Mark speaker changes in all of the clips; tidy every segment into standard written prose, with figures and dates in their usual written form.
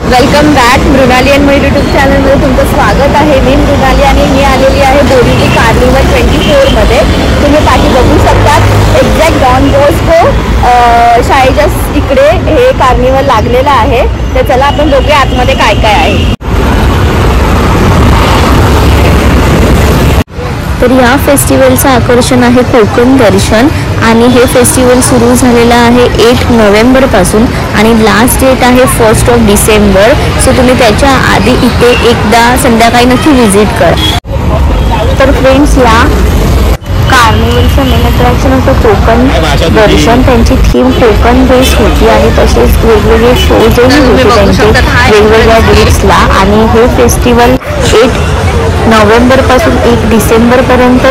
Speaker 1: Welcome back Mrinali and my YouTube चॅनलमध्ये तुमचं स्वागत आहे. मी मृणाली आणि मी आलेली आहे बोरिवली कार्निवल 24मध्ये. तुम्ही पाठी बघू शकतात एक्झॅक्ट डॉन बॉस्को शाळेच्या इकडे हे कार्निवल लागलेलं आहे. तर चला आपण बघूया आतमध्ये काय काय आहे.
Speaker 2: तर या फेस्टिवलचं आकर्षण आहे कोकण दर्शन आणि हे फेस्टिवल सुरू झालेलं आहे 8 नोव्हेंबरपासून आणि लास्ट डेट आहे 1 डिसेंबर. सो तुम्ही त्याच्या आधी इथे एकदा संध्याकाळी नक्की व्हिजिट करा. तर फ्रेंड्स, या कार्निवलचं मेन अट्रॅक्शन होतं कोकण दर्शन. त्यांची थीम कोकण बेस होती आणि तसेच वेगवेगळे शोजही होते त्यांचे वेगवेगळ्या डेट्सला. आणि हे फेस्टिवल 8 नोव्हेंबरपासून 1 डिसेंबरपर्यंत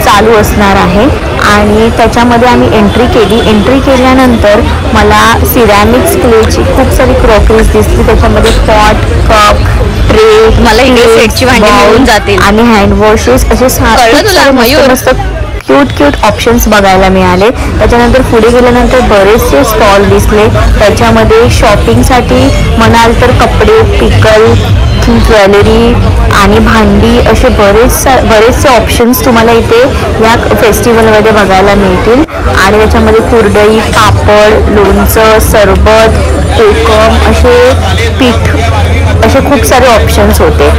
Speaker 2: चालू असणार आहे. आणि त्याच्यामध्ये आम्ही एंट्री केल्यानंतर मला सिरॅमिक्स क्लेची खूप सारी क्रॉकरीज दिसली. त्याच्यामध्ये पॉट, कप, ट्रे,
Speaker 1: मला सेटची भांडी मिळून जातील
Speaker 2: आणि हँडवॉशेस असे मस्त क्यूट ऑप्शन्स बघायला मिळाले. त्याच्यानंतर पुढे गेल्यानंतर बरेचसे स्टॉल दिसले. त्याच्यामध्ये शॉपिंगसाठी म्हणाल तर कपडे, पिकल, ज्वेलरी आणि भांडी असे बरेचसे ऑप्शन्स तुम्हाला इथे या फेस्टिवलमध्ये बघायला मिळतील. आणि त्याच्यामध्ये कुरडई, पापड, लोणचं, सरबत, कोकम असे पीठ असे खूप सारे ऑप्शन्स होते.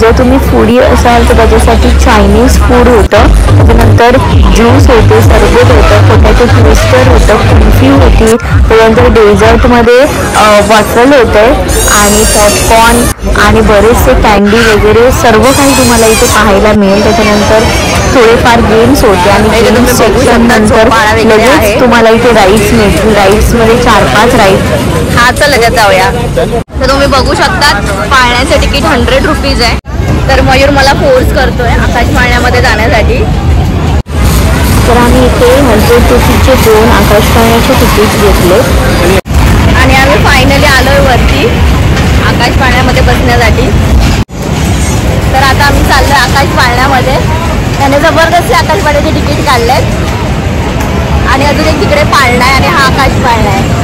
Speaker 2: जर तुम्ही फूडी असाल तर त्याच्यासाठी चायनीज फूड होतं. त्याच्यानंतर ज्यूस होते, सरबत होतं, पोटॅटो ट्विस्टर होतं, कुल्फी होती. त्याच्यानंतर डेझर्टमध्ये वॉफल होतं आणि पॉपकॉर्न आणि बरेचसे कँडी वगैरे सर्व काही तुम्हाला इथे पाहायला मिळेल. त्याच्यानंतर थोडेफार गेम्स होते आणि गेम्स सेक्शन नंतर लगेच तुम्हाला इथे राईड्स मिळतील. राईड्समध्ये 4-5 राईड्स.
Speaker 1: हा चल लगेच जाऊया. तर तुम्ही बघू शकता पाळण्याचं तिकीट 100 रुपीज आहे. तर मयूर मला फोर्स करतोय आकाश पाळण्यामध्ये जाण्यासाठी.
Speaker 2: तर आम्ही इथे 100 रुपीजचे 2 आकाश पाळण्याचे तिकीट घेतले
Speaker 1: आणि आम्ही फायनली आलोय वरती आकाश पाळण्यामध्ये बसण्यासाठी. तर आता आम्ही चाललोय आकाश पाळण्यामध्ये. त्याने जबरदस्ती आकाश पाळण्याचे तिकीट काढलेत आणि अजून एक तिकडे पाळणा आहे आणि हा आकाश पाळणा आहे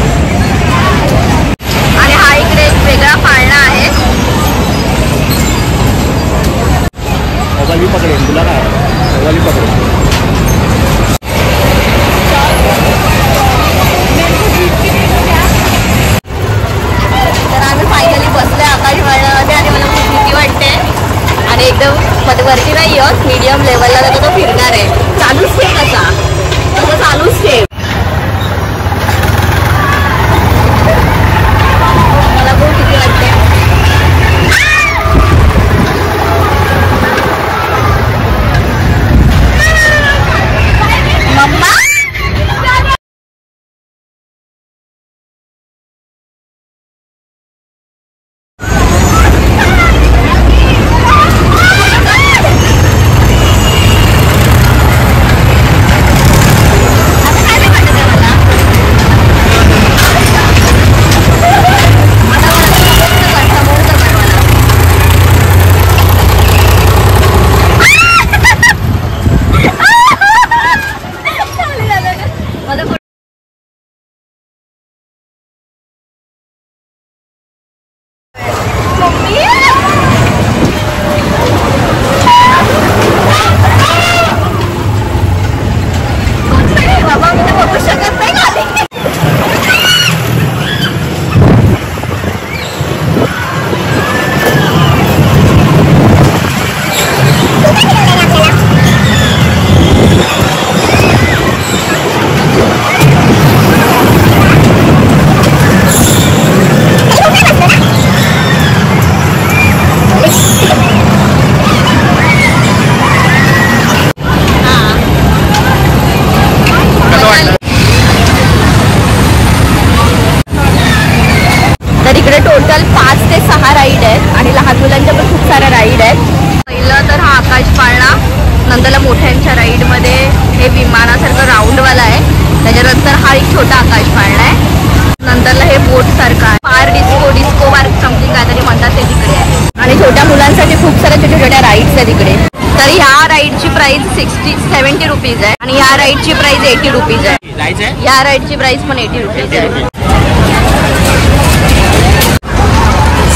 Speaker 1: आणि हा इकडे एक वेगळा पाळणा आहे. तर आम्ही फायनली बसलोय आकाश पाळण्यामध्ये आणि मला खूप भीती वाटते. आणि एकदम वरती नाही येत, मीडियम लेवलला त्याचा तो फिरणार आहे. चालूच ठेव तसा चालूच ठेव. मला खूप भीती वाटते. मम्मा टोटल 5 ते 6 राईड आहेत आणि लहान मुलांच्या पण खूप साऱ्या राईड आहेत. पहिलं तर हा आकाश पाळणा, नंतरला मोठ्यांच्या राईडमध्ये हे विमानासारखं राऊंडवाला आहे. त्याच्यानंतर हा एक छोटा आकाश पाळणा आहे. नंतरला हे बोट सारखं आहे. पार डिस्को बार समथिंग काहीतरी म्हणतात ते तिकडे आहे. आणि छोट्या मुलांसाठी खूप साऱ्या छोट्या राईड्स आहेत तिकडे. तर ह्या राईडची प्राइस 70 रुपीज आहे आणि या राईडची प्राइस 80 रुपीज आहे. या राईडची प्राइस पण 80 रुपीज आहे.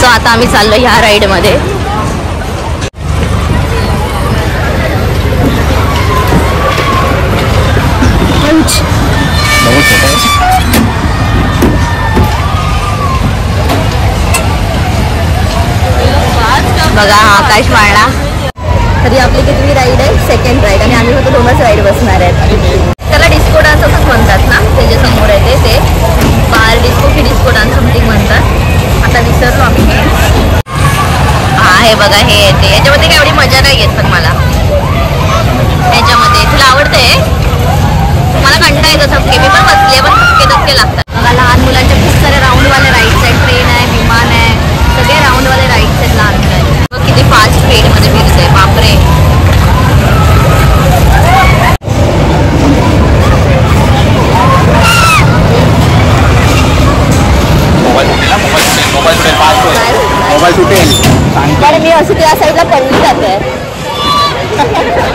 Speaker 1: सो आता आम्ही चाललो ह्या राईडमध्ये. बघा हा आकाश माळला. तरी आपली किती राईड आहे? Second ride. आणि आम्ही फक्त 2च राईड बसणार आहेत. त्याला डिस्को डान्स असंच म्हणतात ना, ते जे समोर आहे ते बार डिस्को की डिस्को डान्स समथिंग म्हणतात. आता विसरलो आम्ही. हा हे बघा हे येते. याच्यामध्ये काय एवढी मजा नाही येत पण मला याच्यामध्ये. तुला आवडते? मला कंटाळा येतो थपके. मी पण बसले पण थपके लागतात. मला लहान मुलांच्या खूप सारे राऊंडवाले राईड्स आहेत. ट्रेन आहे, विमान आहे, सगळे राऊंडवाले राईड्स आहेत लहान मुलांचे. किती फास्ट स्पीडमध्ये फिरते बापरे. पण मी अशी त्या साईडला पडली जाते.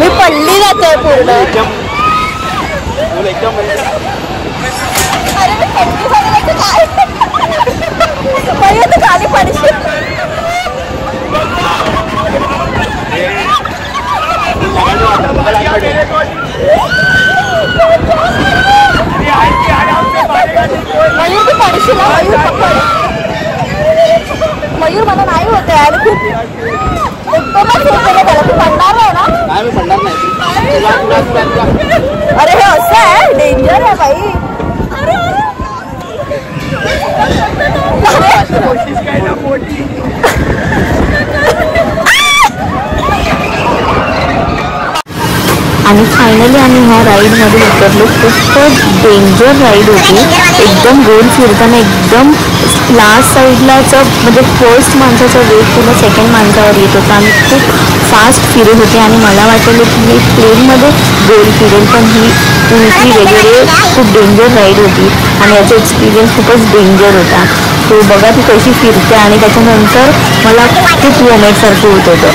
Speaker 1: मी पडली जाते पूर्ण. अरे मी पडली काय खाली पडशील. मयूर तू पडशील. मयूर मला नाही होते आणि खूप एकदमच होते त्याला. तू पडणार आहे ना? मी पडणार नाही. अरे हे असं आहे, डेंजर आहे बाई.
Speaker 2: आणि फायनली आम्ही ह्या राईडमध्ये उतरलो. खूपच डेंजर राईड होती. एकदम गोल फिरताना एकदम लास्ट साईडलाच म्हणजे फर्स्ट माणसाचा वेग पूर्ण सेकंड माणसावर येत होता आणि खूप फास्ट फिरत होते. आणि मला वाटलं की ही प्लेनमध्ये गोल फिरेल, पण ही उलटी वगैरे खूप डेंजर राईड होती आणि याचा एक्सपिरियन्स खूपच डेंजर होता. तो बघा ती कशी फिरते आणि त्याच्यानंतर मला खूप वॉमिटसारखं होत होतं.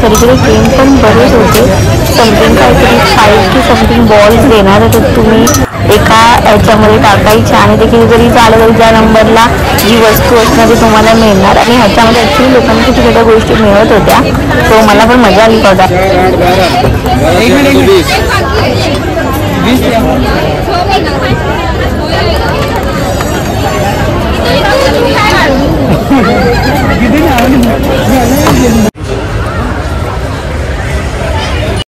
Speaker 2: तिकडे गेम पण बरेच होते. समथिंग काहीतरी 5 की समथिंग बॉल्स देणार आहे, तर तुम्ही एका ह्याच्यामध्ये टाकायच्या आणि देखील जरी झालं तरी ज्या नंबरला जी वस्तू असणार ती तुम्हाला मिळणार. आणि ह्याच्यामध्ये ॲक्च्युली लोकांना किती छोट्या गोष्टी मिळत होत्या, तो मला पण मजा आली बघा.